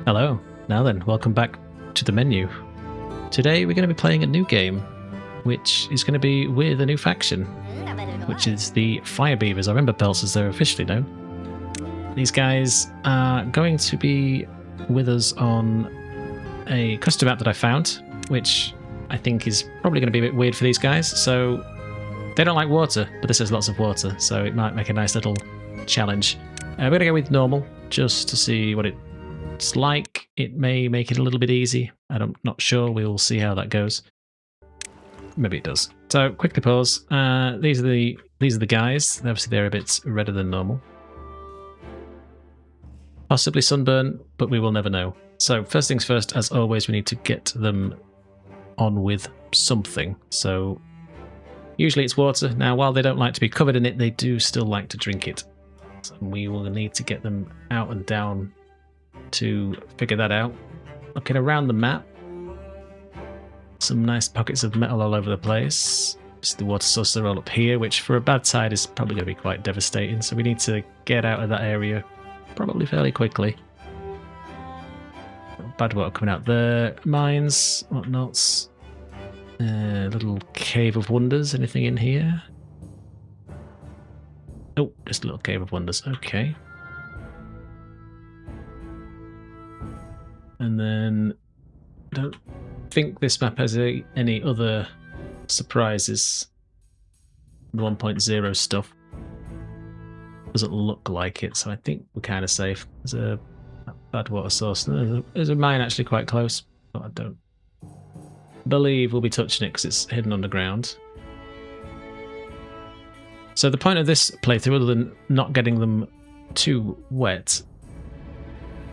Hello. Now then, welcome back to the menu. Today we're going to be playing a new game, which is going to be with a new faction, which is the Fire Beavers, or Emberpelts as they're officially known. These guys are going to be with us on a custom map that I found, which I think is probably going to be a bit weird for these guys. So they don't like water, but this has lots of water, so it might make a nice little challenge. We're going to go with normal, just to see what it's like. It may make it a little bit easy. I'm not sure. We'll see how that goes. Maybe it does. So quickly pause. These are the guys. Obviously they're a bit redder than normal. Possibly sunburn, but we will never know. So first things first, as always, we need to get them on with something. So usually it's water. Now, while they don't like to be covered in it, they do still like to drink it. So we will need to get them out and down to figure that out. Looking around the map, some nice pockets of metal all over the place. The water sources are all up here, which for a bad side is probably going to be quite devastating. So we need to get out of that area probably fairly quickly. Bad water coming out there. Mines, whatnots. Little cave of wonders. Anything in here? Oh, just a little cave of wonders. Okay. And then I don't think this map has any other surprises. The 1.0 stuff doesn't look like it, so I think we're kind of safe. There's a bad water source. There's a mine actually quite close, but I don't believe we'll be touching it because it's hidden underground. So the point of this playthrough, other than not getting them too wet,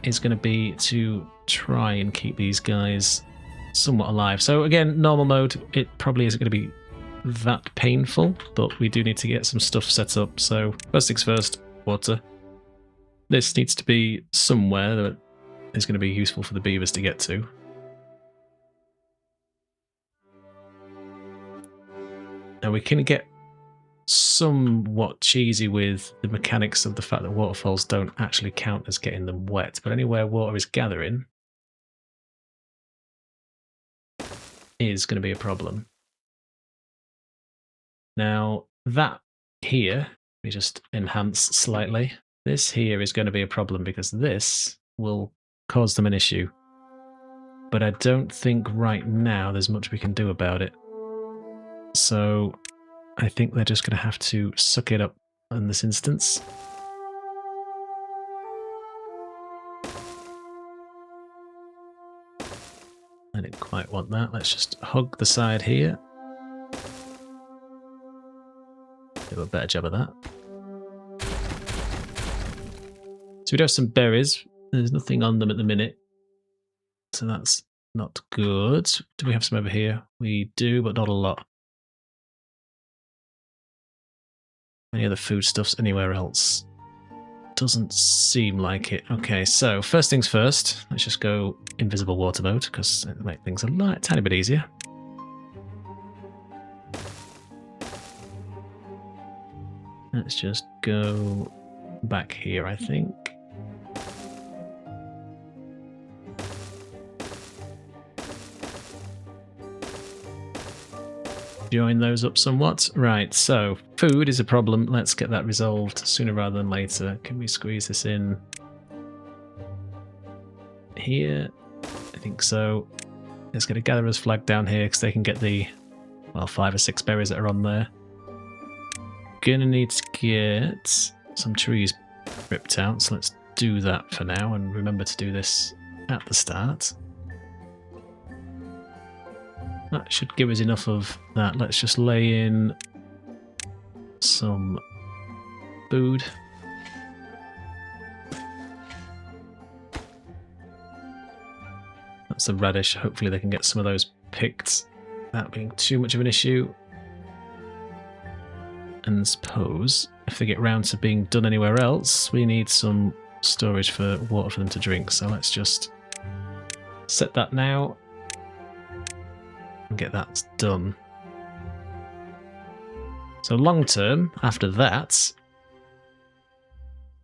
is going to be to try and keep these guys somewhat alive. So again, normal mode, it probably isn't going to be that painful, but we do need to get some stuff set up. So first things first, water. This needs to be somewhere that is going to be useful for the beavers to get to. Now we can get somewhat cheesy with the mechanics of the fact that waterfalls don't actually count as getting them wet, but anywhere water is gathering is going to be a problem. Now that here, we just enhance slightly. This here is going to be a problem because this will cause them an issue. But I don't think right now there's much we can do about it. So I think they're just going to have to suck it up in this instance. I didn't quite want that. Let's just hug the side here. Do a better job of that. So we do have some berries. There's nothing on them at the minute, so that's not good. Do we have some over here? We do, but not a lot. Any other foodstuffs anywhere else? Doesn't seem like it. Okay, so first things first, let's just go invisible water mode because it'll make things a tiny bit easier. Let's just go back here, I think. Join those up somewhat. Right, so food is a problem. Let's get that resolved sooner rather than later. Can we squeeze this in here? I think so. Let's get a gatherer's flag down here because they can get the, well, 5 or 6 berries that are on there. Gonna need to get some trees ripped out, so let's do that for now and remember to do this at the start. That should give us enough of that. Let's just lay in some food. That's a radish. Hopefully they can get some of those picked without being too much of an issue. And suppose if they get round to being done anywhere else, we need some storage for water for them to drink. So let's just set that now. And get that done. So long term, after that,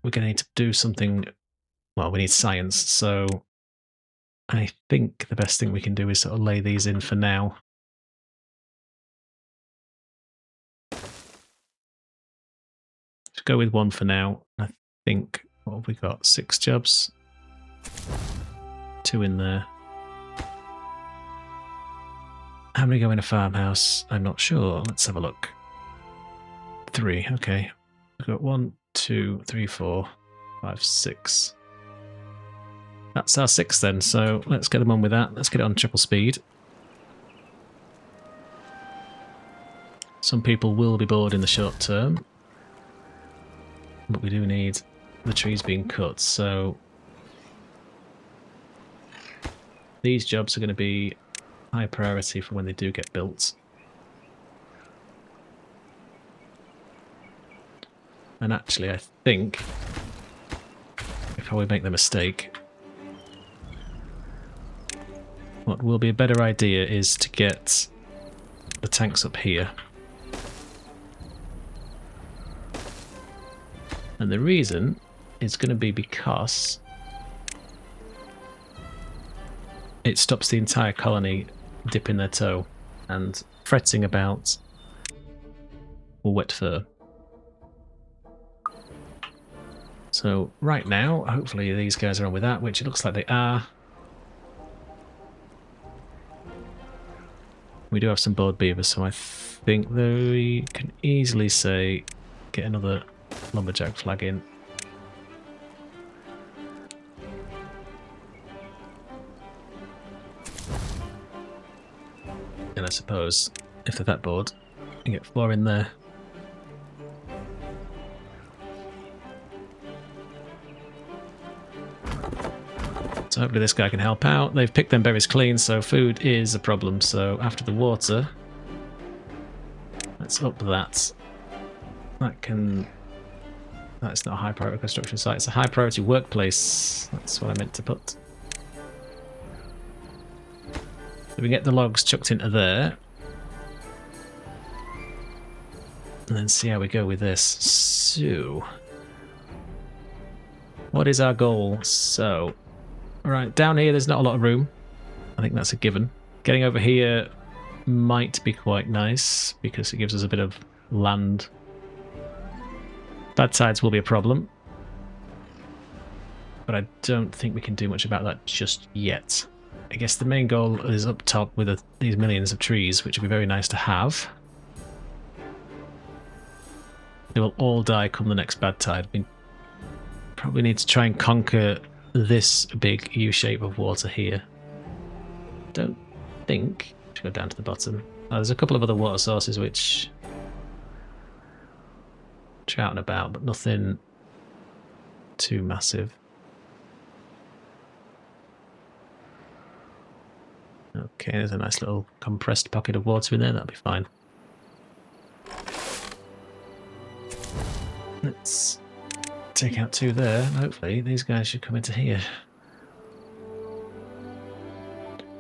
we're going to need to do something. Well, we need science. So I think the best thing we can do is sort of lay these in for now. Let's go with one for now. I think, what have we got? 6 jobs? 2 in there. How many go in a farmhouse? I'm not sure. Let's have a look. 3, okay. We've got 1, 2, 3, 4, 5, 6. That's our 6 then, so let's get them on with that. Let's get it on triple speed. Some people will be bored in the short term, but we do need the trees being cut, so these jobs are going to be high priority for when they do get built. And actually, I think, before we make the mistake, what will be a better idea is to get the tanks up here. And the reason is going to be because it stops the entire colony dipping their toe and fretting about wet fur. So right now, hopefully these guys are on with that, which it looks like they are. We do have some bored beavers, so I think they can easily say get another lumberjack flag in. And I suppose if they're that bored, you can get 4 in there. So hopefully this guy can help out. They've picked them berries clean, so food is a problem. So after the water, let's up that. That's not a high priority construction site, it's a high priority workplace. That's what I meant to put. So we get the logs chucked into there. And then see how we go with this. So, what is our goal? So, right, down here there's not a lot of room. I think that's a given. Getting over here might be quite nice because it gives us a bit of land. Bad tides will be a problem. But I don't think we can do much about that just yet. I guess the main goal is up top with these millions of trees, which would be very nice to have. They will all die come the next bad tide. We probably need to try and conquer this big U-shape of water here. Don't think... Let's go down to the bottom. There's a couple of other water sources which... out and about, but nothing too massive. Okay, there's a nice little compressed pocket of water in there, that'll be fine. Let's take out 2 there, and hopefully these guys should come into here.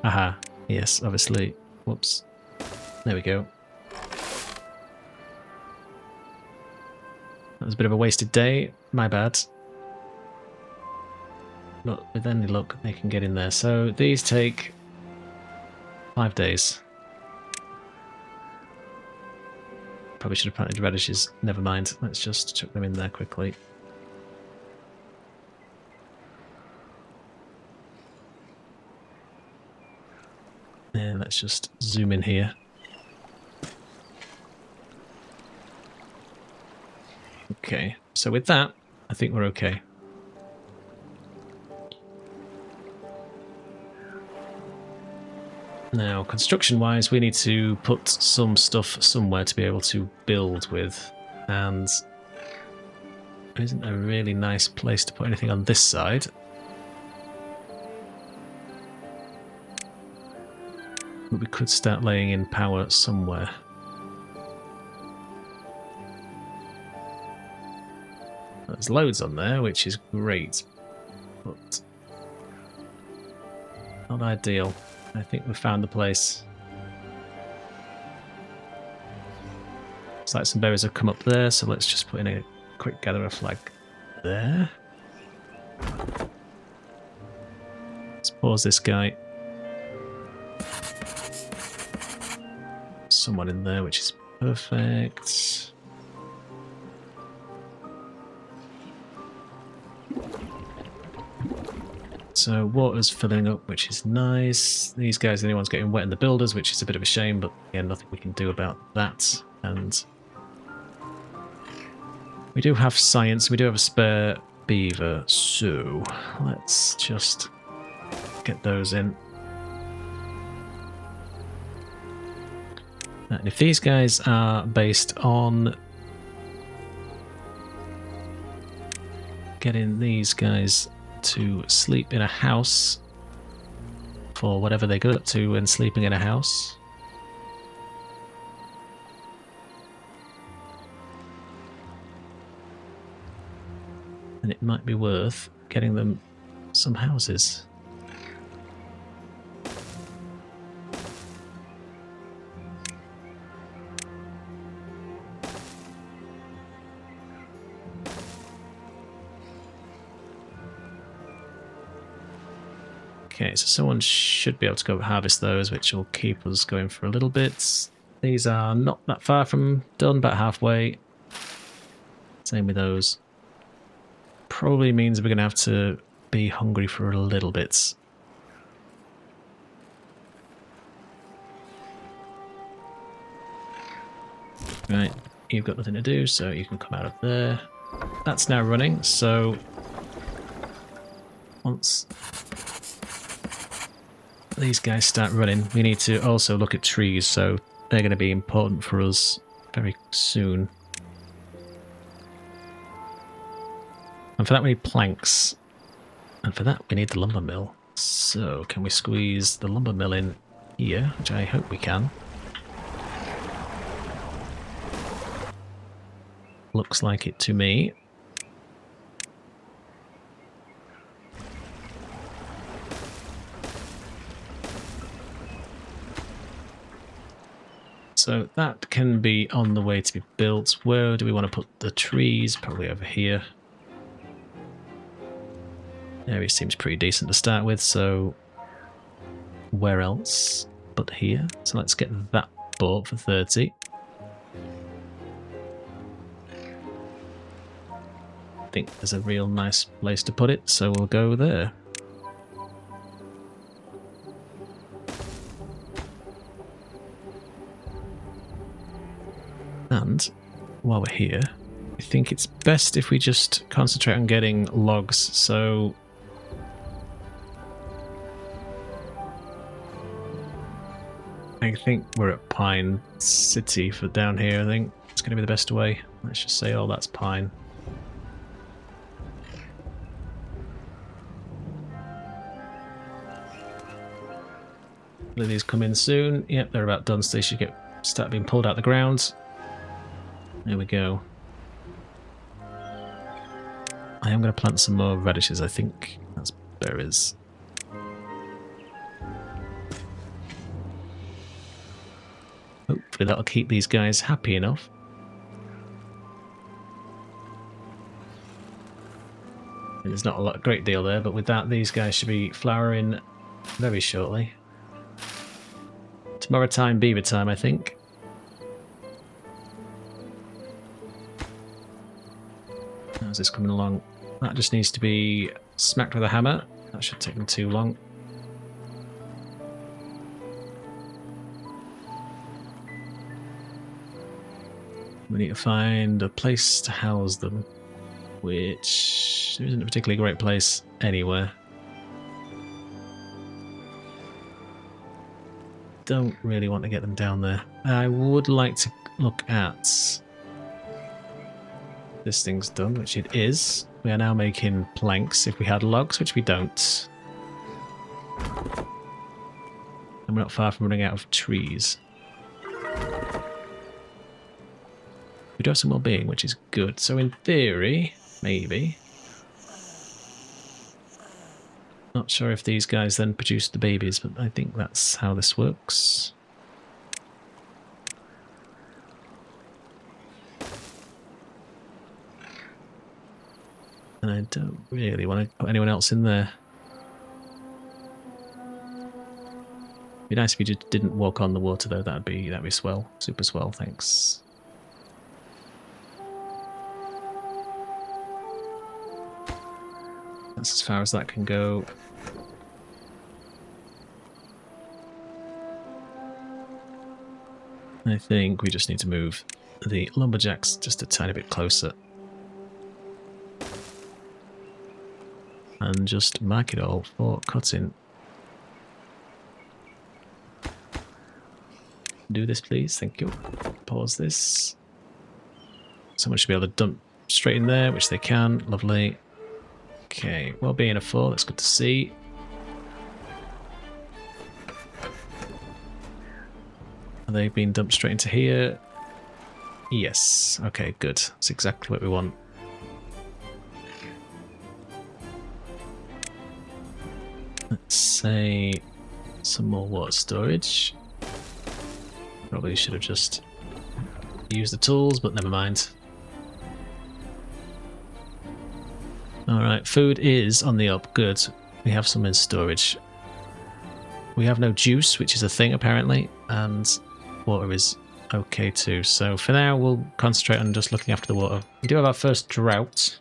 Aha, yes, obviously. Whoops. There we go. That was a bit of a wasted day, my bad. But with any luck, they can get in there. So these take 5 days. Probably should have planted radishes. Never mind. Let's just chuck them in there quickly. And let's just zoom in here. Okay, so with that, I think we're okay. Now, construction-wise, we need to put some stuff somewhere to be able to build with, and there isn't a really nice place to put anything on this side. But we could start laying in power somewhere. There's loads on there, which is great, but not ideal. I think we've found the place. Looks like some berries have come up there, so let's just put in a quick gatherer flag there. Let's pause this guy. Someone in there, which is perfect. So water's filling up, which is nice. These guys are the only ones getting wet in the builders, which is a bit of a shame, but again, nothing we can do about that. And we do have science, we do have a spare beaver, so let's just get those in. And if these guys are based on getting these guys to sleep in a house for whatever they go up to when sleeping in a house, then it might be worth getting them some houses. Okay, so someone should be able to go harvest those, which will keep us going for a little bit. These are not that far from done, about halfway. Same with those. Probably means we're going to have to be hungry for a little bit. Right, you've got nothing to do, so you can come out of there. That's now running, so once these guys start running, we need to also look at trees, so they're going to be important for us very soon. And for that we need planks. And for that we need the lumber mill. So can we squeeze the lumber mill in here, which I hope we can. Looks like it to me. So that can be on the way to be built. Where do we want to put the trees? Probably over here. Area seems pretty decent to start with, so where else but here? So let's get that bought for 30. I think there's a real nice place to put it, so we'll go there. And while we're here, I think it's best if we just concentrate on getting logs, so I think we're at Pine City for down here. I think it's going to be the best way. Let's just say, oh, that's pine. Lilies come in soon. Yep, they're about done, so they should start being pulled out the ground. There we go. I am going to plant some more radishes, I think. That's berries. Hopefully that'll keep these guys happy enough. And there's not a great deal there, but with that, these guys should be flowering very shortly. Tomorrow time, beaver time, I think. How's this coming along? That just needs to be smacked with a hammer. That shouldn't take them too long. We need to find a place to house them, which there isn't a particularly great place anywhere. Don't really want to get them down there. I would like to look at this thing's done, which it is. We are now making planks if we had logs, which we don't. And we're not far from running out of trees. We do have some well-being, which is good. So in theory, maybe. Not sure if these guys then produce the babies, but I think that's how this works. And I don't really want to put anyone else in there. Be nice if you just didn't walk on the water though. That'd be swell, super swell. Thanks. That's as far as that can go. I think we just need to move the lumberjacks just a tiny bit closer. And just mark it all for cutting. Do this, please. Thank you. Pause this. Someone should be able to dump straight in there, which they can. Lovely. Okay, well being a 4, that's good to see. Are they being dumped straight into here? Yes. Okay, good. That's exactly what we want. Let's say some more water storage. Probably should have just used the tools, but never mind. Alright, food is on the up. Good. We have some in storage. We have no juice, which is a thing apparently, and water is okay too. So for now, we'll concentrate on just looking after the water. We do have our first drought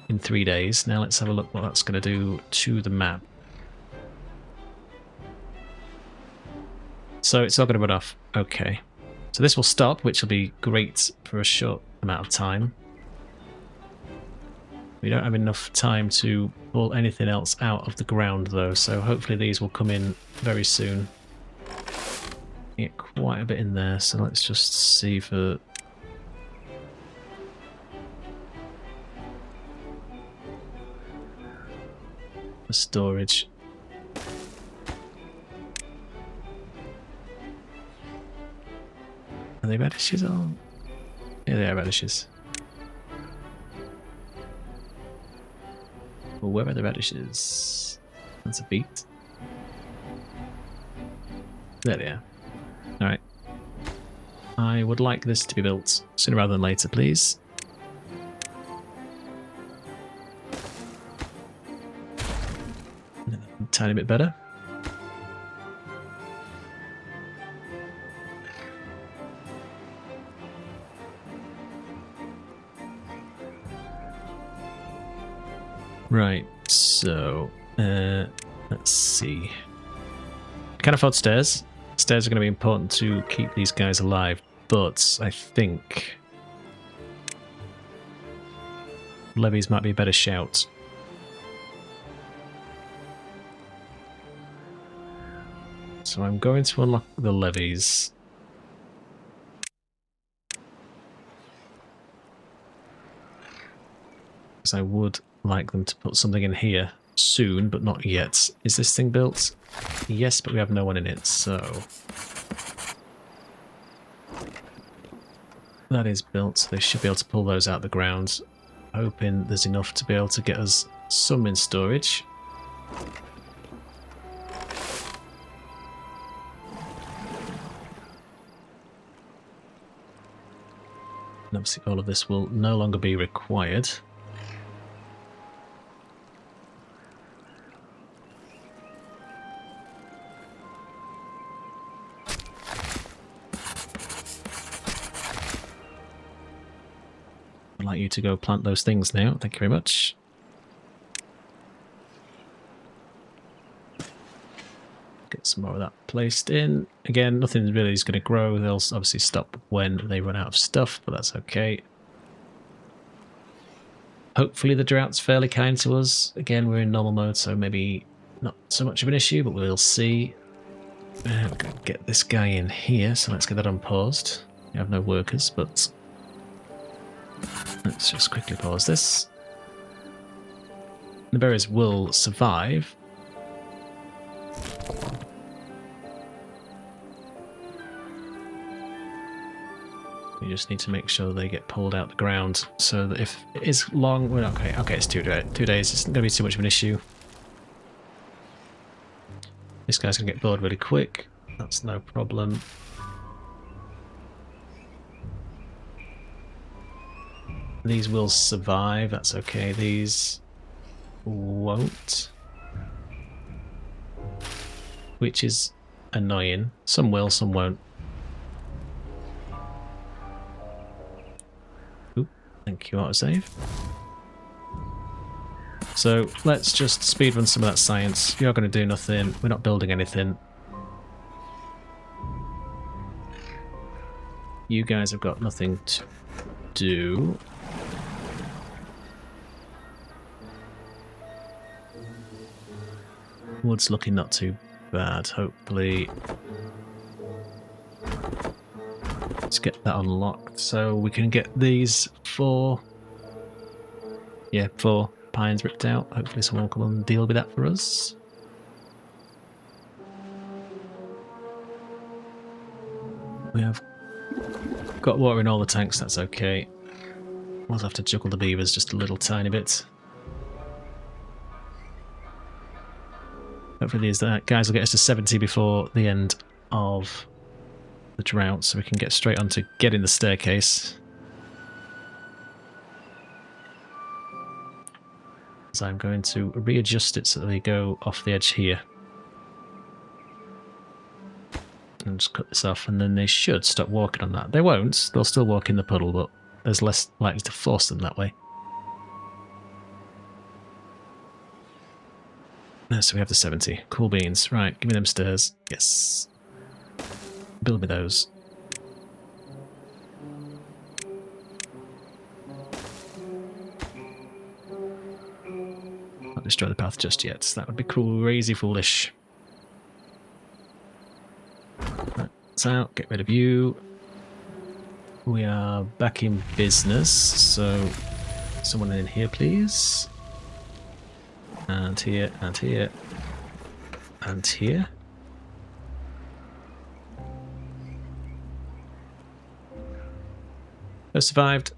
in 3 days. Now let's have a look what that's going to do to the map. So it's all going to run off. Okay. So this will stop, which will be great for a short amount of time. We don't have enough time to pull anything else out of the ground though, so hopefully these will come in very soon. Get quite a bit in there, so let's just see for... the storage. Are they radishes or...? Yeah, they are radishes. Well, where are the radishes? That's a beet. There they are. Alright. I would like this to be built sooner rather than later, please. A tiny bit better. Right, so let's see. Can't afford stairs. Stairs are going to be important to keep these guys alive, but I think levees might be a better shout. So I'm going to unlock the levees. Because I would like them to put something in here soon, but not yet. Is this thing built? Yes, but we have no one in it, so... that is built, so they should be able to pull those out of the ground. Hoping there's enough to be able to get us some in storage. And obviously all of this will no longer be required. I'd like you to go plant those things now. Thank you very much. Get some more of that placed in. Again, nothing really is going to grow. They'll obviously stop when they run out of stuff, but that's okay. Hopefully the drought's fairly kind to us. Again, we're in normal mode, so maybe not so much of an issue, but we'll see. We're going to get this guy in here, so let's get that unpaused. We have no workers, but... let's just quickly pause this. The berries will survive. We just need to make sure they get pulled out the ground so that if it is long, we're okay. Okay, it's 2 days. It's not going to be too much of an issue. This guy's going to get bored really quick. That's no problem. These will survive. That's okay. These won't. Which is annoying. Some will, some won't. Oop, thank you, autosave. So let's just speedrun some of that science. You're going to do nothing. We're not building anything. You guys have got nothing to do. Wood's looking not too bad, hopefully. Let's get that unlocked so we can get these 4 pines ripped out. Hopefully someone will come and deal with that for us. We have got water in all the tanks, that's okay. We'll have to juggle the beavers just a little tiny bit. Hopefully these guys will get us to 70 before the end of the drought, so we can get straight on to getting the staircase. So I'm going to readjust it so that they go off the edge here. And just cut this off, and then they should stop walking on that. They won't, they'll still walk in the puddle, but there's less likely to force them that way. So we have the 70. Cool beans. Right, give me them stairs. Yes. Build me those. Not destroy the path just yet. That would be crazy foolish. Right, that's out. Get rid of you. We are back in business, so someone in here, please. And here, and here, and here. Those survived.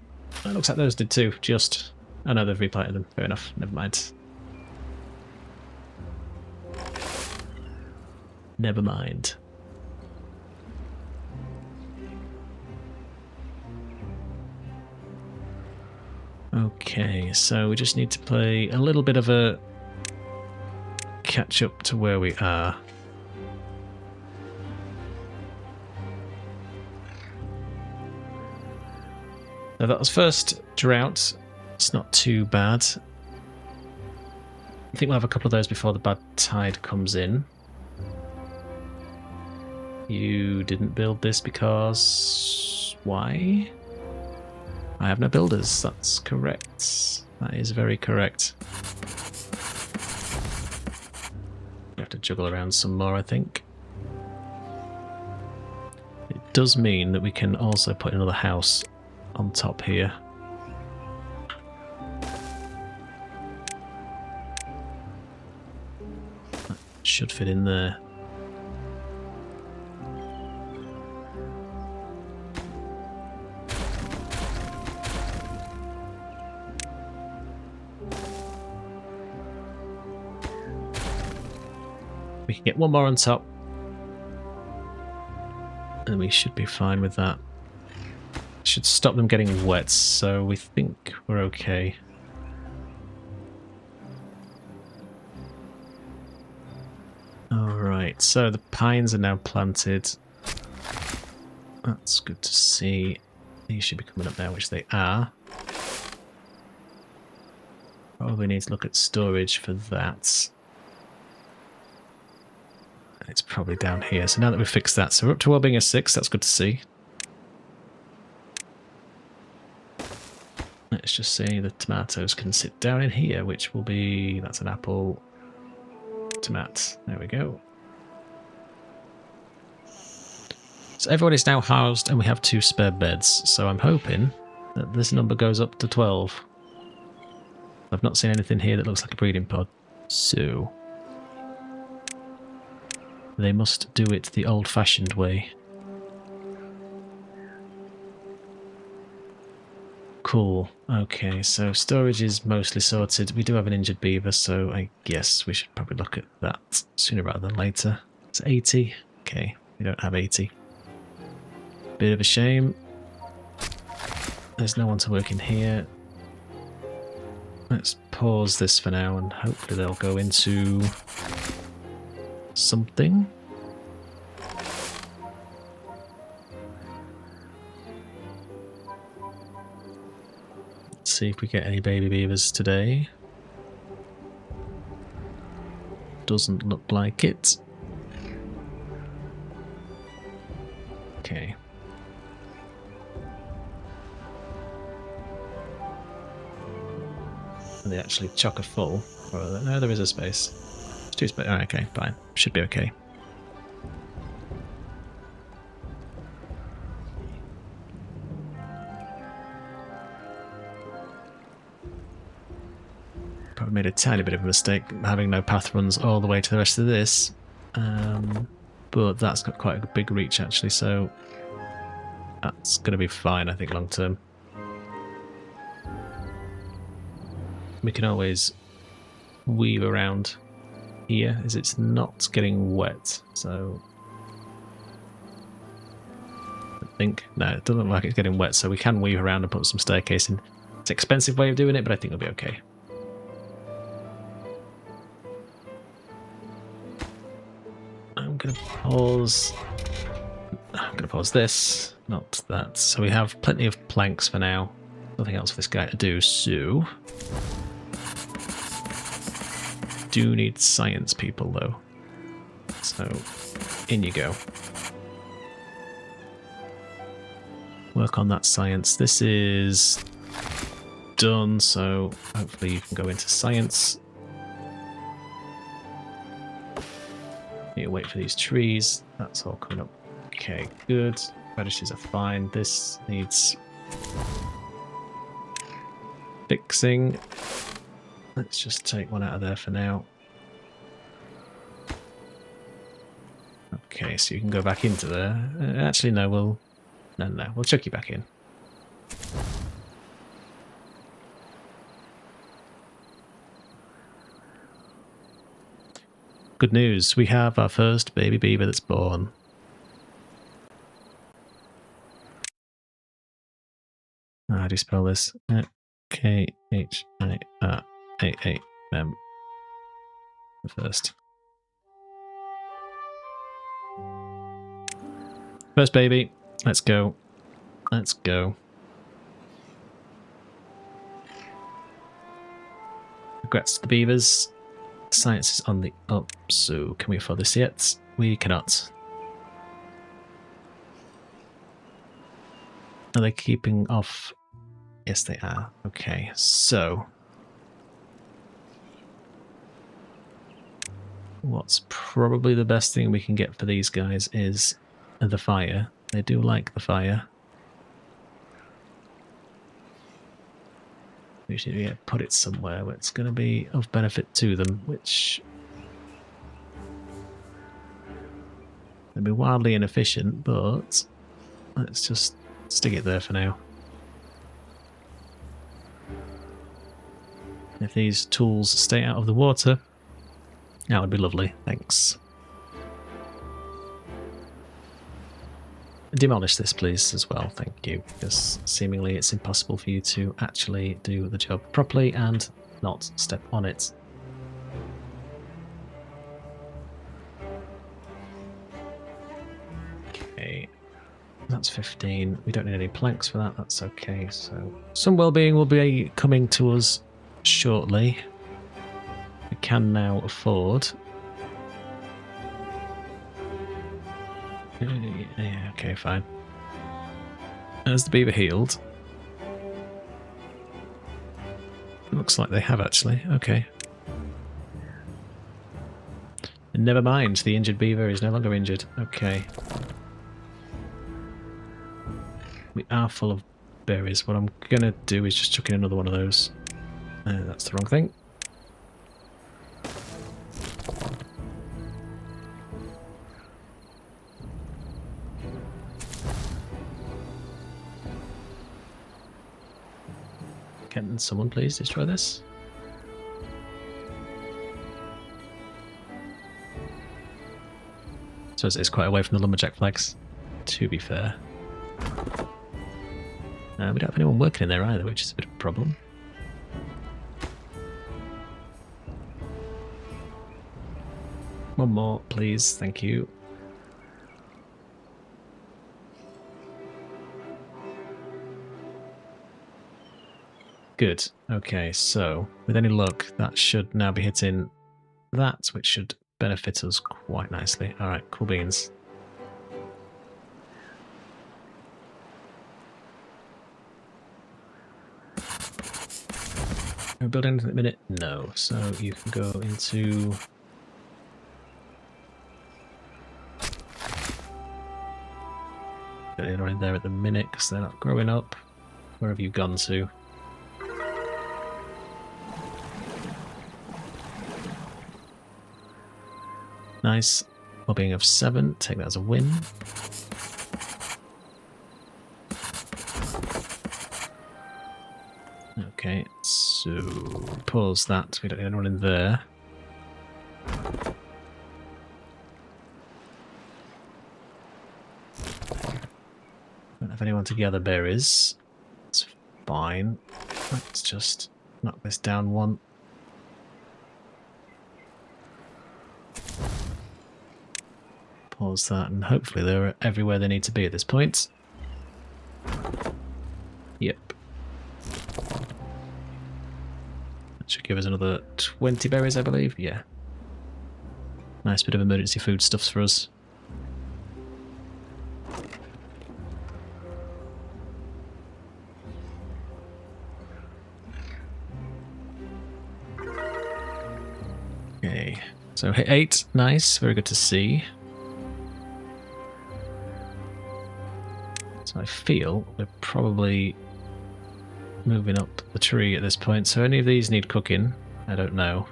It looks like those did too, just. Oh no, they've replanted them. Fair enough, never mind. Never mind. Okay, so we just need to play a little bit of a catch up to where we are. Now that was first drought. It's not too bad. I think we'll have a couple of those before the bad tide comes in. You didn't build this because... why? I have no builders. That's correct. That is very correct. We have to juggle around some more, I think. It does mean that we can also put another house on top here. That should fit in there. We can get one more on top, and we should be fine with that. Should stop them getting wet, so we think we're okay. Alright, so the pines are now planted. That's good to see. These should be coming up now, which they are. Probably need to look at storage for that. It's probably down here. So now that we've fixed that, so we're up to well-being of 6. That's good to see. Let's just say the tomatoes can sit down in here, which will be... that's an apple. Tomat. There we go. So everyone is now housed, and we have 2 spare beds. So I'm hoping that this number goes up to 12. I've not seen anything here that looks like a breeding pod. So... they must do it the old-fashioned way. Cool. Okay, so storage is mostly sorted. We do have an injured beaver, so I guess we should probably look at that sooner rather than later. It's 80. Okay, we don't have 80. Bit of a shame. There's no one to work in here. Let's pause this for now, and hopefully they'll go into... something. see if we get any baby beavers today. Doesn't look like it. Okay. Are they actually chocker full? Or, no, there is a space. It's 2 space. Oh, okay, fine. Should be okay. Probably made a tiny bit of a mistake having no path runs all the way to the rest of this. But that's got quite a big reach actually, so that's going to be fine, I think, long term. We can always weave around here as it's not getting wet, so I think, no, it doesn't look like it's getting wet, so we can weave around and put some staircase in. It's an expensive way of doing it, but I think it'll be okay. I'm going to pause this, not that. So we have plenty of planks for now. Nothing else for this guy to do, so do need science people though. So in you go. Work on that science. This is done, so hopefully you can go into science. Need to wait for these trees. That's all coming up. Okay, good. Radishes are fine. This needs fixing. Let's just take one out of there for now. Okay, so you can go back into there. Actually, no, we'll chuck you back in. Good news, we have our first baby beaver that's born. How do you spell this? K-H-I-R-A-A-M. The first. First baby. Let's go. Let's go. Congrats to the beavers. Science is on the up, so can we afford this yet? We cannot. Are they keeping off? Yes, they are. Okay, so what's probably the best thing we can get for these guys is the fire. They do like the fire. We should put it somewhere where it's going to be of benefit to them, which will be wildly inefficient, but let's just stick it there for now. If these tools stay out of the water, that would be lovely. Thanks. Demolish this, please, as well. Thank you. Because seemingly it's impossible for you to actually do the job properly and not step on it. Okay. That's 15. We don't need any planks for that. That's okay. So some well-being will be coming to us shortly. We can now afford. Yeah, okay, fine. Has the beaver healed? Looks like they have actually. Okay. And never mind, the injured beaver is no longer injured. Okay. We are full of berries. What I'm gonna do is just chuck in another one of those. That's the wrong thing. Can someone please destroy this? So it's quite away from the lumberjack flags, to be fair. We don't have anyone working in there either, which is a bit of a problem. One more, please. Thank you. Good. Okay, so with any luck, that should now be hitting that, which should benefit us quite nicely. All right, cool beans. Can we build anything at the minute? No. So you can go into... They're in there at the minute because they're not growing up. Where have you gone to? Nice. Well-being of 7. Take that as a win. Okay, so pause that. We don't need anyone in there. Don't have anyone to gather berries. That's fine. Let's just knock this down one. Pause that, and hopefully they're everywhere they need to be at this point. Yep. That should give us another 20 berries, I believe. Yeah. Nice bit of emergency food stuffs for us. Okay. So hit 8. Nice. Very good to see. So I feel we're probably moving up the tree at this point. So any of these need cooking? I don't know.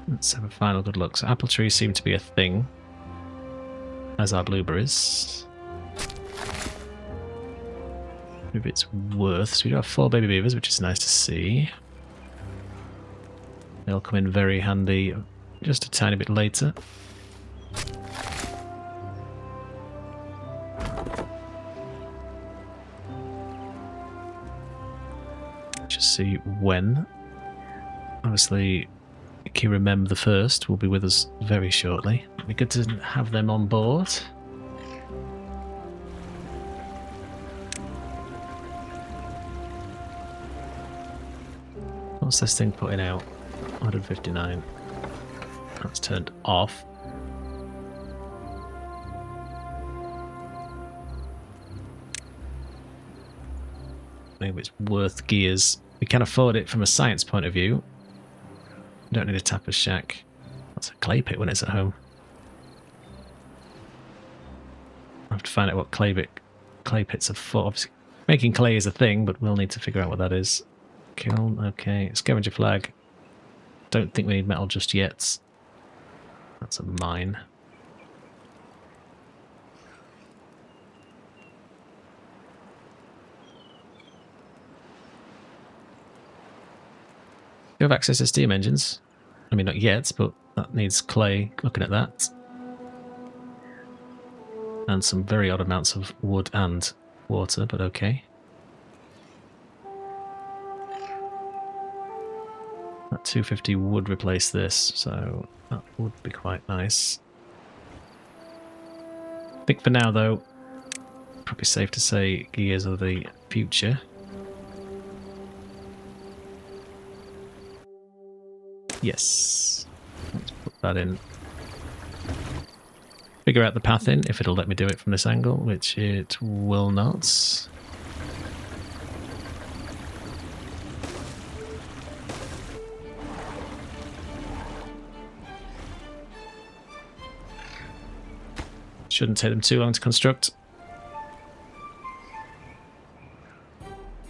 Let's have a final good look. So apple trees seem to be a thing, as are blueberries. Maybe it's worth. So we do have 4 baby beavers, which is nice to see. They'll come in very handy just a tiny bit later. Just see when. Obviously, Kirimem the First will be with us very shortly. It'd be good to have them on board. What's this thing putting out? 159. That's turned off. Maybe it's worth gears. We can afford it from a science point of view. We don't need a tapper's shack. That's a clay pit when it's at home. I have to find out what clay pits are for. Obviously, making clay is a thing, but we'll need to figure out what that is. Kiln, okay. Scavenger flag. Don't think we need metal just yet. That's a mine. Do you have access to steam engines? I mean, not yet, but that needs clay. Looking at that. And some very odd amounts of wood and water, but okay. That 250 would replace this, so that would be quite nice. I think for now, though, probably safe to say gears are the future. Yes. Let's put that in. Figure out the path in, if it'll let me do it from this angle, which it will not. Shouldn't take them too long to construct.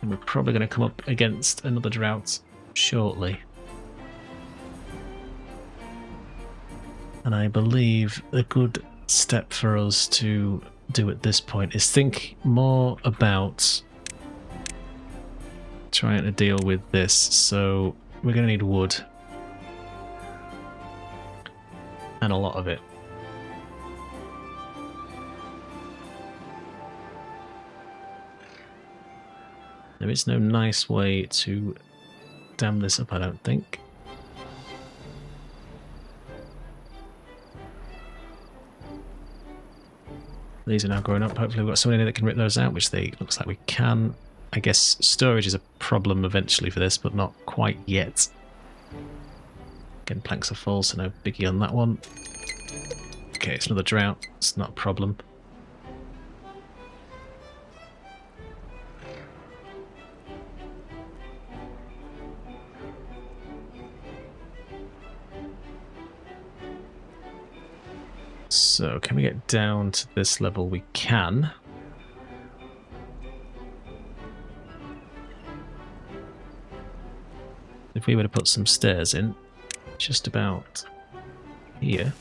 And we're probably going to come up against another drought shortly. And I believe a good step for us to do at this point is think more about trying to deal with this. So we're going to need wood. And a lot of it. There is no nice way to dam this up, I don't think. These are now growing up. Hopefully we've got someone in here that can rip those out, which they looks like we can. I guess storage is a problem eventually for this, but not quite yet. Again, planks are full, so no biggie on that one. Okay, it's another drought. It's not a problem. So, can we get down to this level? We can. If we were to put some stairs in, just about here.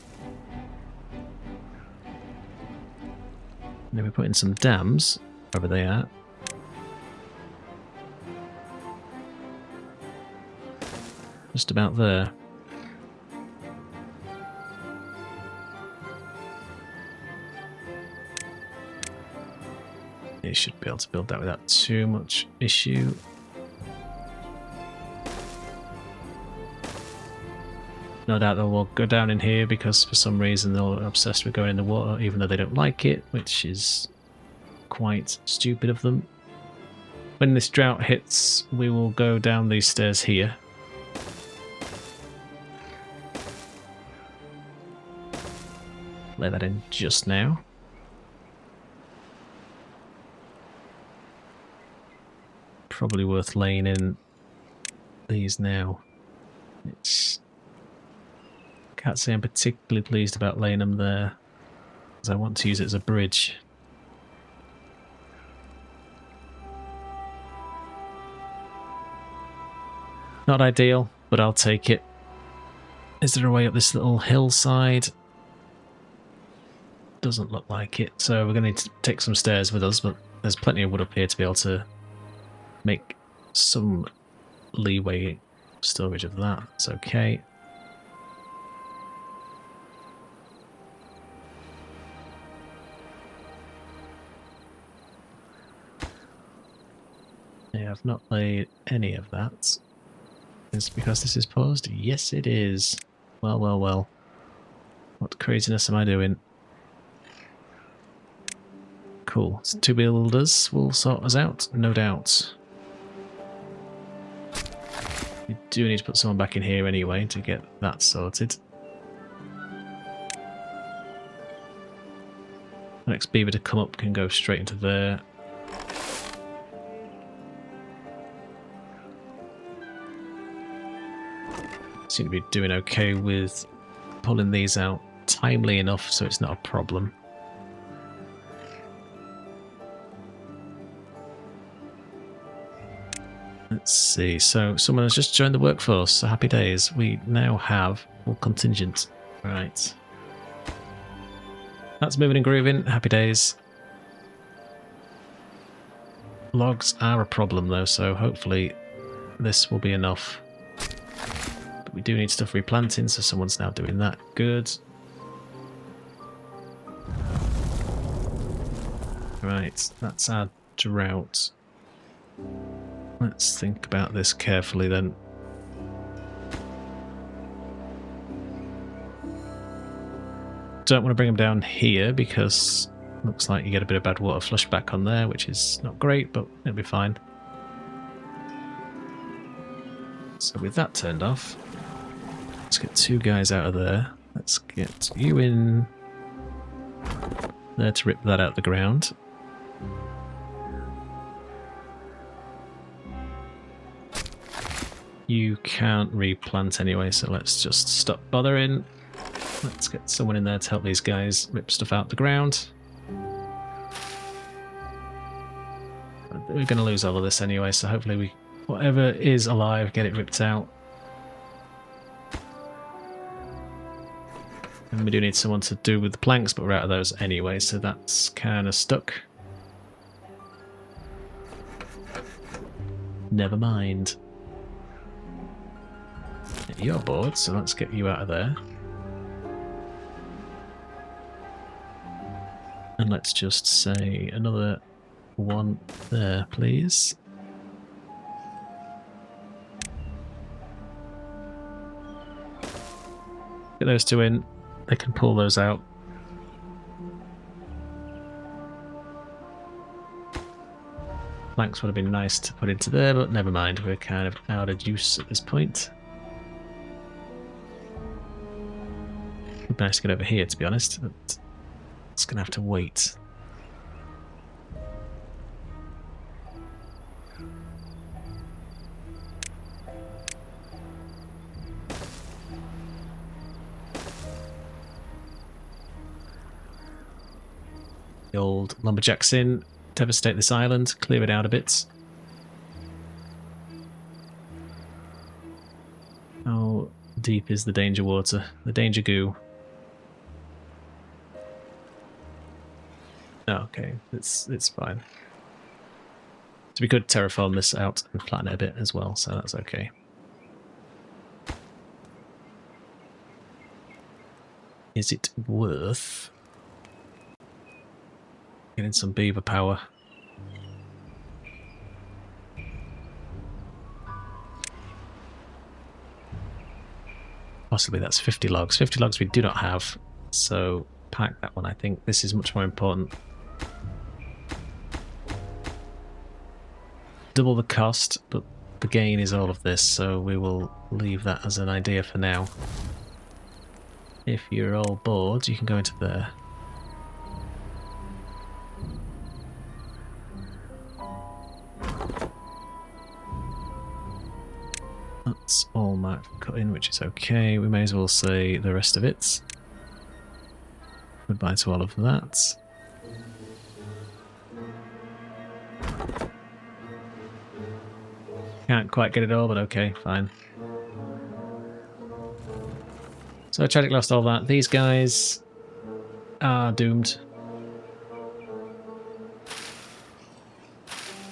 And then we put in some dams, wherever they are. Just about there. You should be able to build that without too much issue. No doubt they'll all go down in here because for some reason they're obsessed with going in the water even though they don't like it, which is quite stupid of them. When this drought hits, we will go down these stairs here. Lay that in just now. Probably worth laying in these now. Can't say I'm particularly pleased about laying them there, because I want to use it as a bridge. Not ideal, but I'll take it. Is there a way up this little hillside? Doesn't look like it, so we're going to need to take some stairs with us, but there's plenty of wood up here to be able to make some leeway storage of that. It's okay. Yeah, I've not laid any of that. Is it because this is paused? Yes, it is. Well, well, well. What craziness am I doing? Cool. So 2 builders will sort us out, no doubt. We do need to put someone back in here anyway to get that sorted. The next beaver to come up can go straight into there. Seem to be doing okay with pulling these out timely enough so it's not a problem. Let's see, so someone has just joined the workforce, so happy days. We now have full contingent. Right. That's moving and grooving, happy days. Logs are a problem though, so hopefully this will be enough. But we do need stuff replanting, so someone's now doing that. Good. Right, that's our drought. Let's think about this carefully then. Don't want to bring them down here because it looks like you get a bit of bad water flush back on there, which is not great, but it'll be fine. So with that turned off, let's get 2 guys out of there. Let's get you in there to rip that out of the ground. You can't replant anyway, so let's just stop bothering. Let's get someone in there to help these guys rip stuff out the ground. We're going to lose all of this anyway, so hopefully whatever is alive, get it ripped out. And we do need someone to do with the planks, but we're out of those anyway, so that's kind of stuck. Never mind. You're bored, so let's get you out of there. And let's just say another one there, please. Get those 2 in. They can pull those out. planks would have been nice to put into there, but never mind, we're kind of out of juice at this point. Would be nice to get over here, to be honest, but it's going to have to wait. The old lumberjacks in, devastate this island, clear it out a bit. How deep is the danger water? The danger goo. Oh, okay, it's fine. So we could terraform this out and flatten it a bit as well, so that's okay. Is it worth getting some beaver power? Possibly that's 50 logs. 50 logs we do not have, so pack that one. I think this is much more important. Double the cost, but the gain is all of this, so we will leave that as an idea for now. If you're all bored, you can go into there. That's all marked cut in, which is okay. We may as well say the rest of it. Goodbye to all of that. Can't quite get it all, but okay, fine. So Tragic lost all that. These guys are doomed.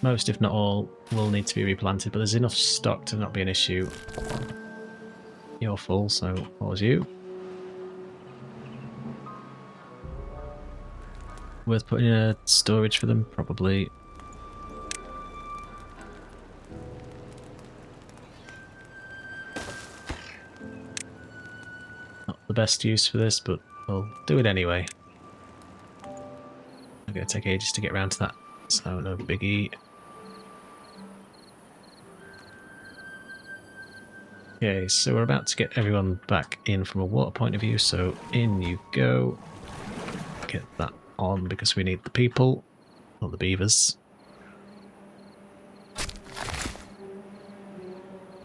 Most, if not all, will need to be replanted, but there's enough stock to not be an issue. You're full, so what was you? Worth putting in a storage for them? Probably. Not the best use for this, but we'll do it anyway. I'm going to take ages to get around to that, so no biggie. Okay, so we're about to get everyone back in from a water point of view, so in you go. Get that on because we need the people, not the beavers.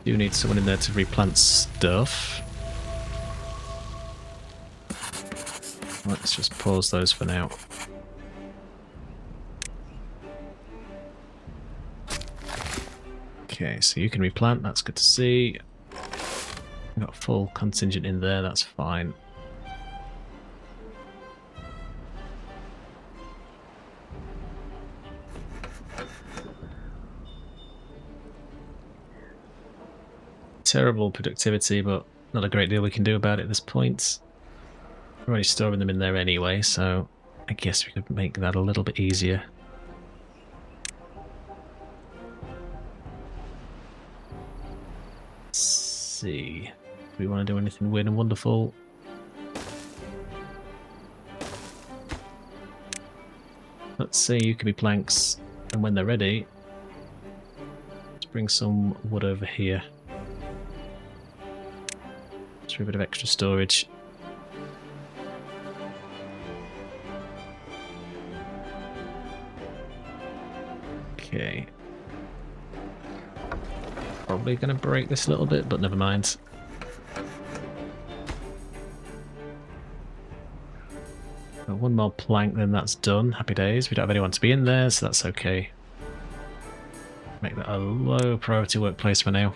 Do need someone in there to replant stuff. Let's just pause those for now. Okay, so you can replant, that's good to see. We've got a full contingent in there, that's fine. Terrible productivity, but not a great deal we can do about it at this point. We're already storing them in there anyway, so I guess we could make that a little bit easier. Let's see. Do we want to do anything weird and wonderful? Let's say you can be planks, and when they're ready, let's bring some wood over here. Just for a bit of extra storage. Okay. Probably going to break this a little bit, but never mind. Got one more plank, then that's done. Happy days. We don't have anyone to be in there, so that's okay. Make that a low priority workplace for now.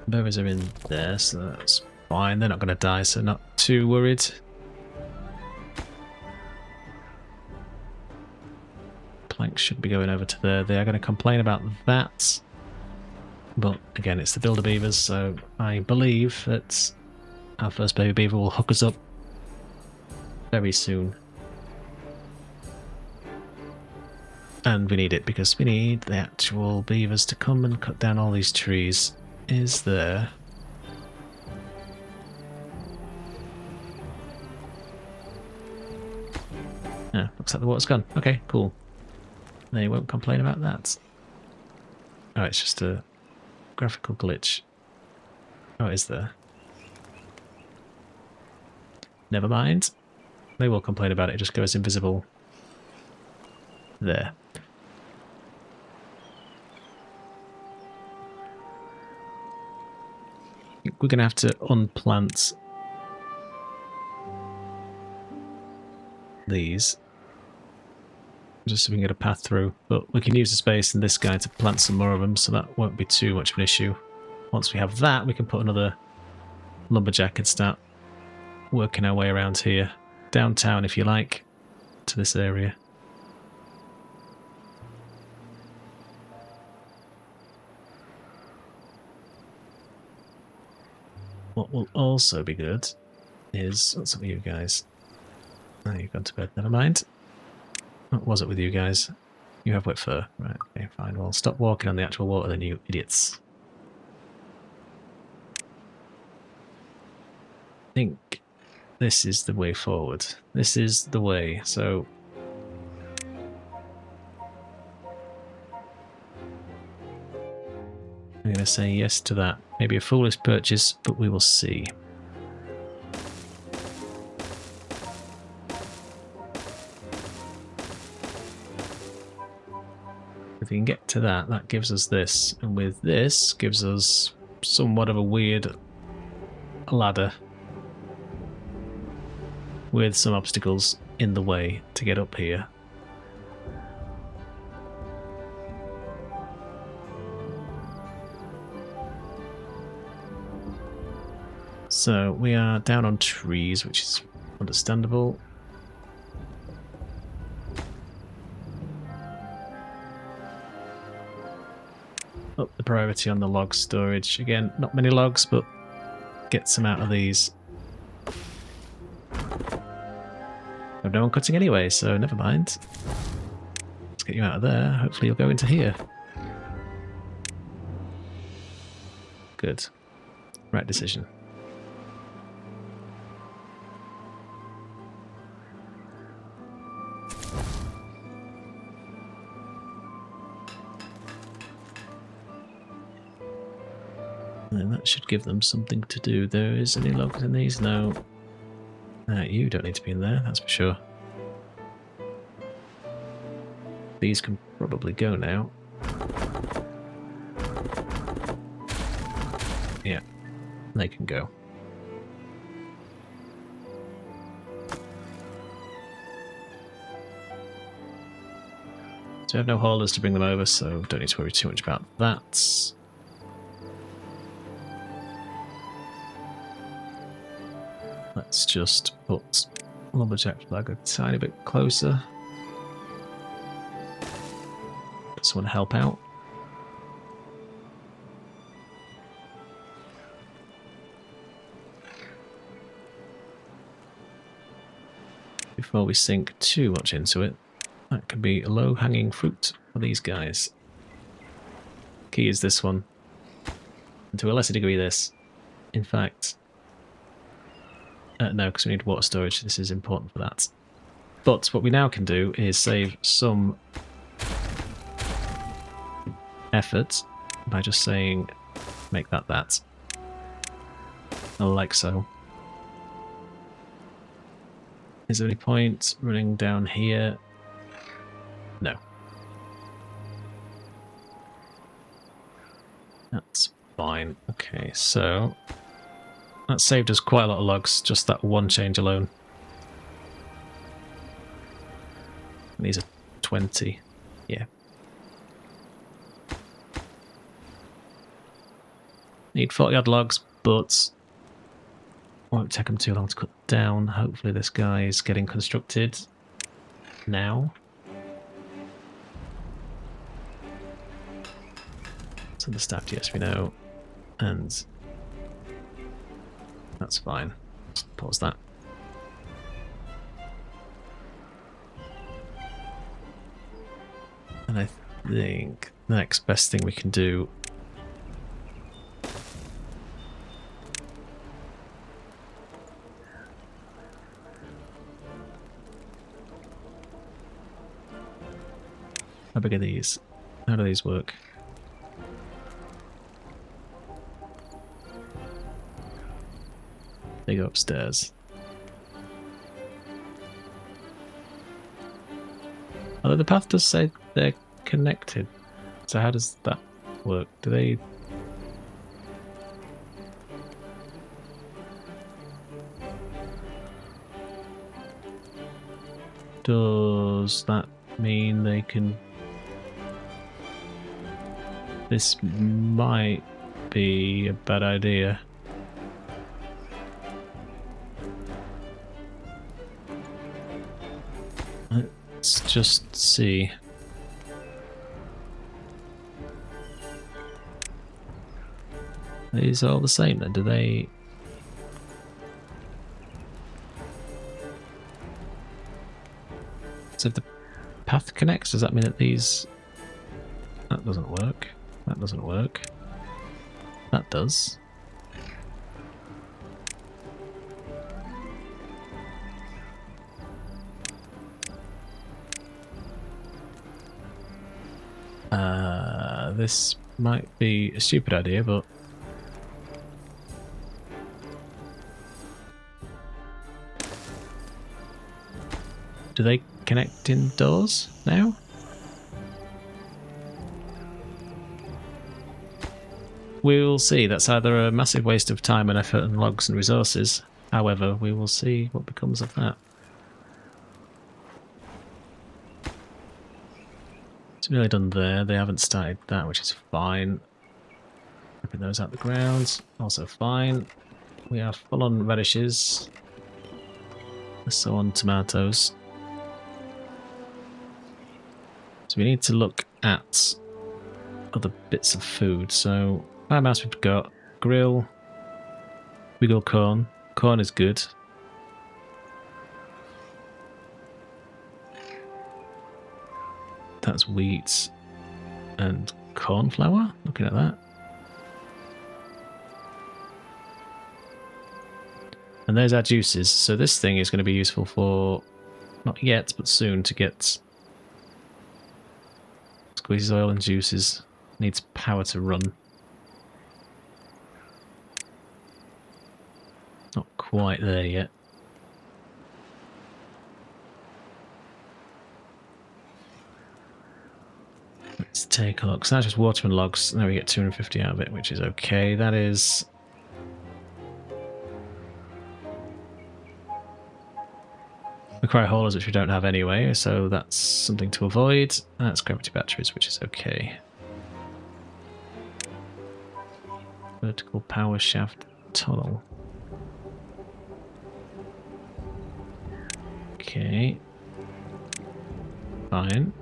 Beavers are in there, so that's fine. They're not going to die, so not too worried. Planks should be going over to there. They are going to complain about that. But again, it's the builder beavers, so I believe that our first baby beaver will hook us up very soon. And we need it because we need the actual beavers to come and cut down all these trees. Is there... Yeah, looks like the water's gone. Okay, cool. They won't complain about that. Oh, it's just a graphical glitch. Oh, is there? Never mind. They will complain about it. It just goes invisible. There. We're going to have to unplant these. Just so we can get a path through. But we can use the space in this guy to plant some more of them, so that won't be too much of an issue. Once we have that, we can put another lumberjack and start working our way around here. Downtown, if you like, to this area. What will also be good is... What's up with you guys? Oh, you've gone to bed. Never mind. What was it with you guys? You have wet fur. Right, okay, fine. Well, stop walking on the actual water then, you idiots. I think this is the way forward. This is the way, so... I'm going to say yes to that. Maybe a foolish purchase, but we will see. If we can get to that, that gives us this. And with this, gives us somewhat of a weird ladder. With some obstacles in the way to get up here. So we are down on trees, which is understandable. Up the priority on the log storage. Again, not many logs, but get some out of these. I've no one cutting anyway, so never mind. Let's get you out of there. Hopefully you'll go into here. Good. Right decision. And that should give them something to do. There is any logs in these? No. You don't need to be in there, that's for sure. These can probably go now. Yeah, they can go. So we have no haulers to bring them over, so don't need to worry too much about that. Let's just put lumberjack flag a tiny bit closer. Get someone to help out. Before we sink too much into it, that could be a low-hanging fruit for these guys. Key is this one. And to a lesser degree this. In fact... no, because we need water storage. This is important for that. But what we now can do is save some effort by just saying, make that. Like so. Is there any point running down here? No. That's fine. Okay, so... that saved us quite a lot of logs, just that one change alone. And these are 20. Yeah. Need 40 odd logs, but won't take them too long to cut down. Hopefully this guy is getting constructed now. It's understaffed, yes we know. And that's fine. Just pause that. And I think the next best thing we can do How big are these? How do these work? They go upstairs. Although the path does say they're connected. So how does that work? Do they... Does that mean they can... This might be a bad idea. Let's just see. These are all the same then, do they... So if the path connects, does that mean that these... That doesn't work. That doesn't work. That does. This might be a stupid idea, but... Do they connect indoors now? We'll see. That's either a massive waste of time and effort and logs and resources. However, we will see what becomes of that. It's nearly done there. They haven't started that, which is fine. Ripping those out the ground. Also fine. We are full on radishes. So on tomatoes. So we need to look at other bits of food. So biomass we've got. Grill. We got corn. Corn is good. That's wheat and corn flour. Looking at that. And there's our juices. So this thing is going to be useful for, not yet, but soon, to get squeezes oil and juices. Needs power to run. Not quite there yet. Let's take a look. So that's just water and logs. Now we get 250 out of it, which is okay. That is... require haulers, which we don't have anyway, so that's something to avoid. That's gravity batteries, which is okay. Vertical power shaft tunnel. Okay. Fine.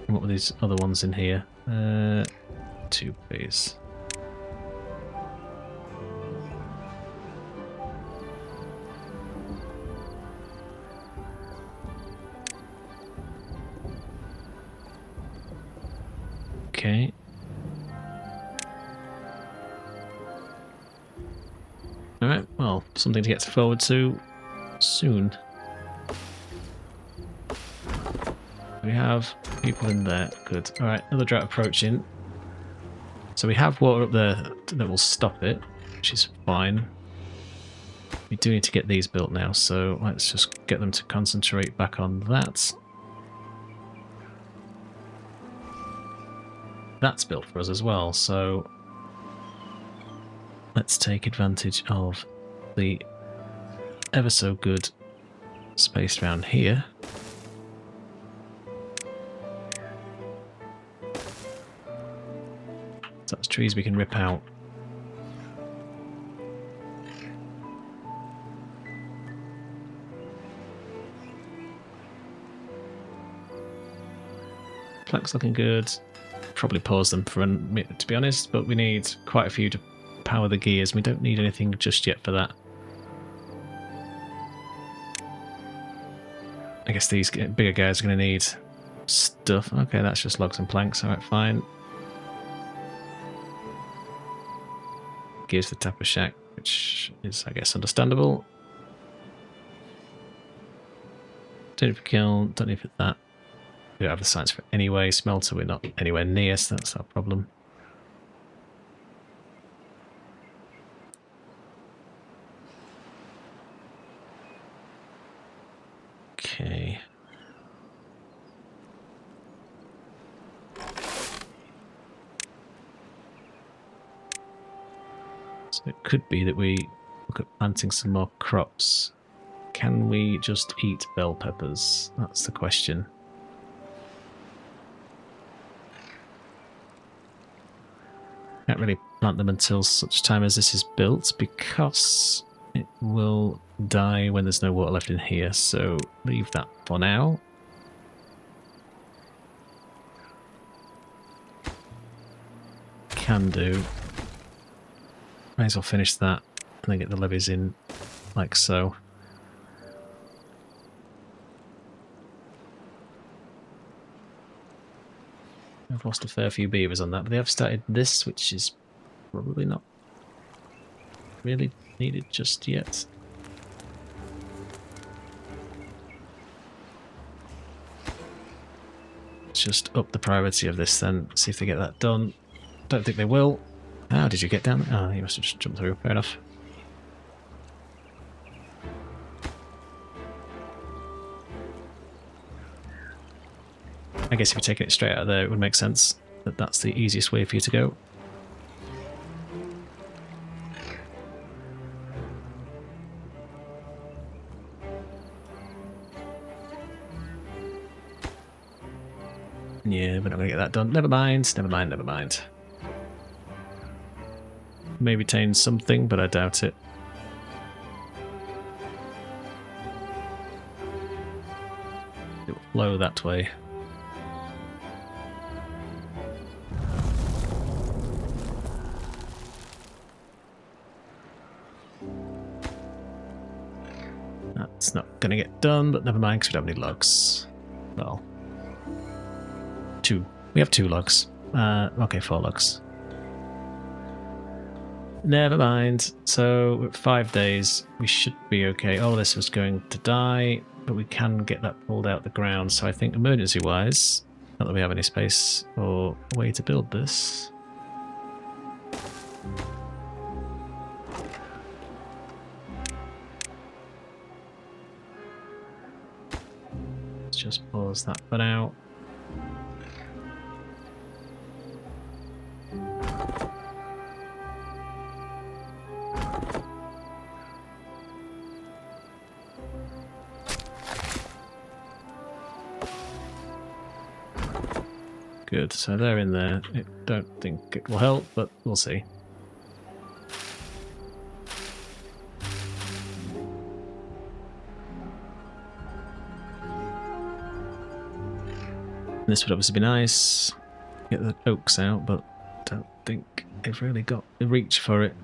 What were these other ones in here? 2 please. Okay. Alright, well, something to get forward to soon. We have people in there. Good. Alright, another drought approaching. So we have water up there that will stop it, which is fine. We do need to get these built now, so let's just get them to concentrate back on that. That's built for us as well, so let's take advantage of the ever so good space around here. So that's trees we can rip out. Planks looking good. Probably pause them for a minute, to be honest, but we need quite a few to power the gears. We don't need anything just yet for that. I guess these bigger guys are going to need stuff. Okay, that's just logs and planks. Alright, fine. Gears the tapper shack, which is, I guess, understandable. Don't need for kiln, don't need for that. don't have the science for it anyway. Smelter, we're not anywhere near, so that's our problem. Okay. So it could be that we look at planting some more crops. Can we just eat bell peppers? That's the question. Can't really plant them until such time as this is built because it will die when there's no water left in here, so leave that for now. Can do. Might as well finish that and then get the levies in like so. I've lost a fair few beavers on that, but they have started this, which is probably not really needed just yet. Let's just up the priority of this then, see if they get that done. Don't think they will. How did you get down there? Oh, you must have just jumped through. Fair enough. I guess if you're taking it straight out of there, it would make sense that that's the easiest way for you to go. Yeah, we're not going to get that done. Never mind, never mind, never mind. May retain something, but I doubt it. It will flow that way. That's not going to get done, but never mind, because we don't have any logs. Well, 2. We have 2 logs. Okay, 4 logs. Never mind. So, we're at 5 days. We should be okay. All this was going to die, but we can get that pulled out the ground. So I think emergency-wise, not that we have any space or way to build this. Let's just pause that for now. Good, so they're in there. I don't think it will help, but we'll see. This would obviously be nice. Get the oaks out, but don't think they've really got the reach for it.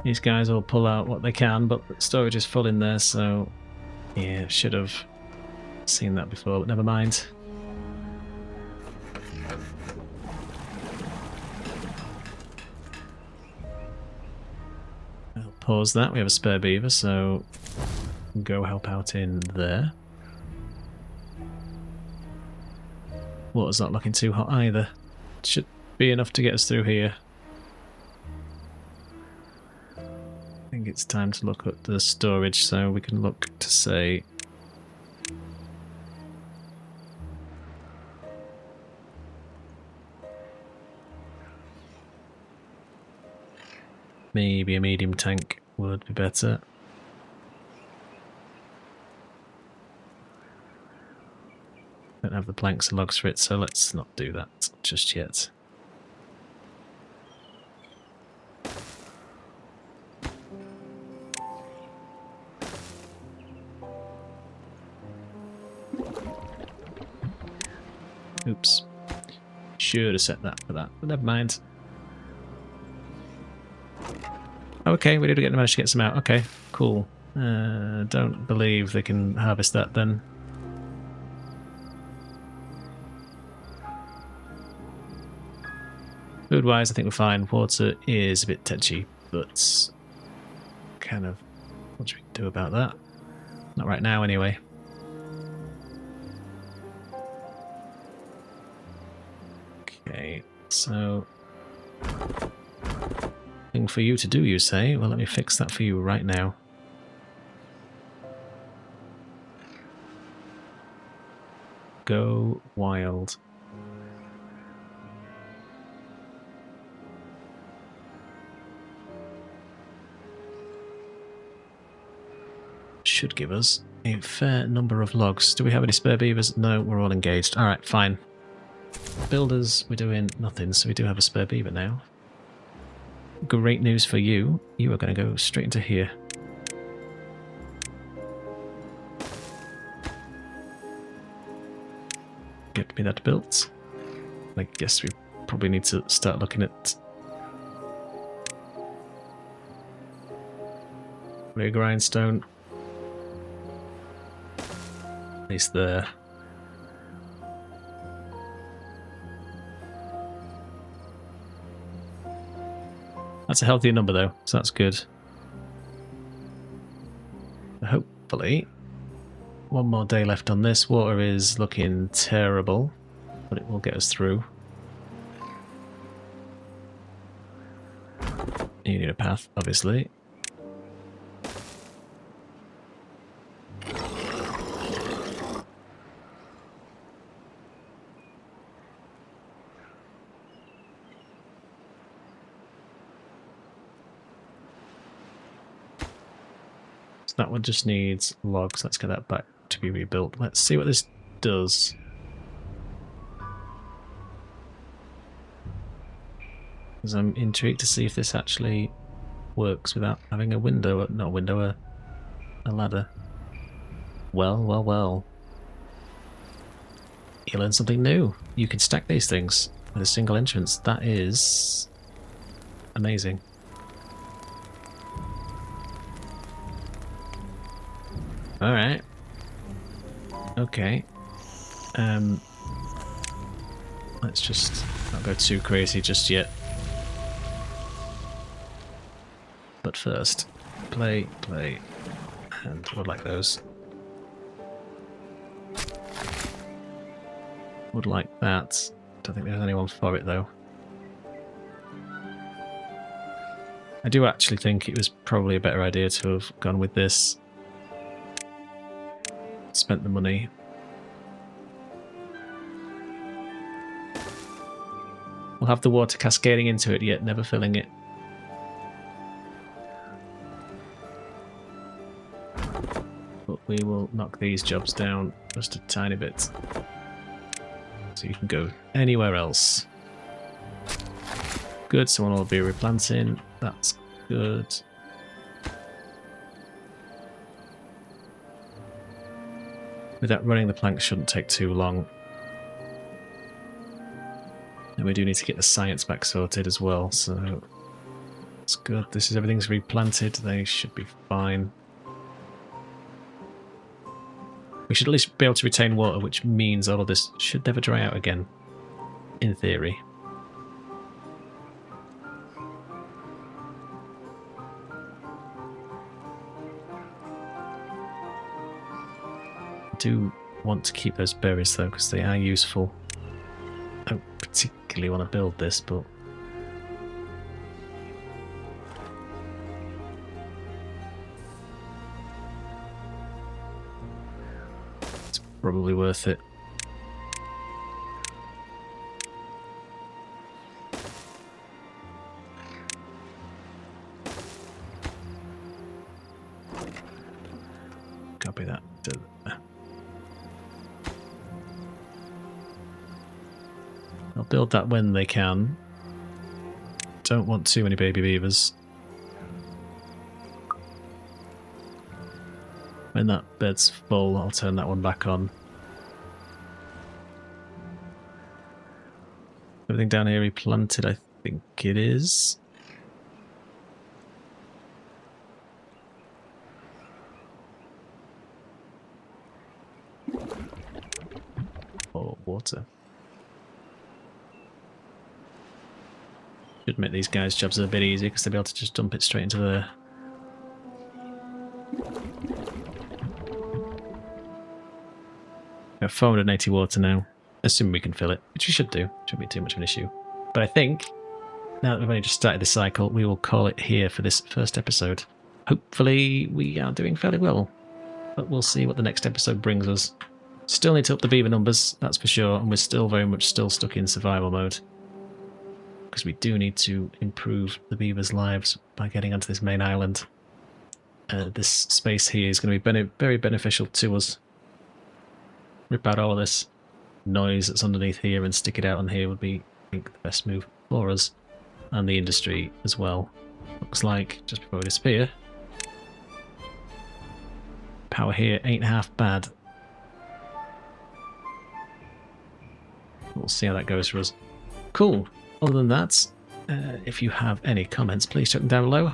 These guys will pull out what they can, but the storage is full in there, so yeah, should have seen that before, but never mind. I'll pause that. We have a spare beaver, so go help out in there. Water's not looking too hot either. Should be enough to get us through here. I think it's time to look at the storage, so we can look to say maybe a medium tank would be better. Don't have the planks and logs for it, so let's not do that just yet. Oops. Should have set that for that, but never mind. Okay, we did manage to get some out. Okay, cool. Don't believe they can harvest that then. Food-wise, I think we're fine. Water is a bit touchy, but kind of what do we do about that? Not right now, anyway. Okay, so thing for you to do, you say? Well, let me fix that for you right now. Go wild. Should give us a fair number of logs. Do we have any spare beavers? No, we're all engaged. Alright, fine. Builders, we're doing nothing, so we do have a spare beaver now. Great news for you. You are going to go straight into here. Get me that built. I guess we probably need to start looking at rear grindstone. At least there. That's a healthier number though, so that's good. Hopefully, one more day left on this. Water is looking terrible, but it will get us through. You need a path, obviously. That one just needs logs. Let's get that back to be rebuilt. Let's see what this does. Because I'm intrigued to see if this actually works without having a window, not a window, a ladder. Well, well, well. You learn something new. You can stack these things with a single entrance. That is amazing. Alright. Okay. Let's just not go too crazy just yet. But first, play, and would like those. Would like that. Don't think there's anyone for it though. I do actually think it was probably a better idea to have gone with this. Spent the money. We'll have the water cascading into it yet never filling it. But we will knock these jobs down just a tiny bit. So you can go anywhere else. Good, someone will be replanting. That's good. With that running, the plank shouldn't take too long. And we do need to get the science back sorted as well, so that's good. This is everything's replanted, they should be fine. We should at least be able to retain water, which means all of this should never dry out again, in theory. I do want to keep those berries though, because they are useful. I don't particularly want to build this, but it's probably worth it. Copy that. I'll build that when they can. Don't want too many baby beavers. When that bed's full, I'll turn that one back on. Everything down here replanted, I think it is. Oh, water. Should make these guys' jobs a bit easier because they'll be able to just dump it straight into the... We have 480 water now. Assuming we can fill it, which we should do. Shouldn't be too much of an issue. But I think, now that we've only just started this cycle, we will call it here for this first episode. Hopefully we are doing fairly well. But we'll see what the next episode brings us. Still need to up the beaver numbers, that's for sure. And we're still very much stuck in survival mode. Because we do need to improve the beavers' lives by getting onto this main island. This space here is going to be very beneficial to us. Rip out all of this noise that's underneath here and stick it out on here would be, I think, the best move for us. And the industry as well. Looks like, just before we disappear, power here ain't half bad. We'll see how that goes for us. Cool. Other than that, if you have any comments, please chuck them down below.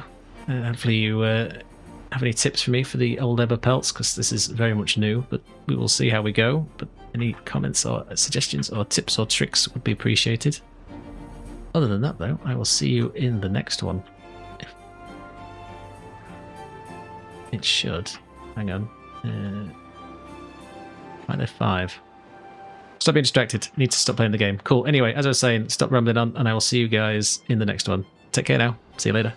Hopefully you have any tips for me for the old Emberpelts, because this is very much new, but we will see how we go. But any comments or suggestions or tips or tricks would be appreciated. Other than that, though, I will see you in the next one. It should. Hang on. Right there, 5. Stop being distracted. Need to stop playing the game. Cool. Anyway, as I was saying, stop rambling on, and I will see you guys in the next one. Take care now. See you later.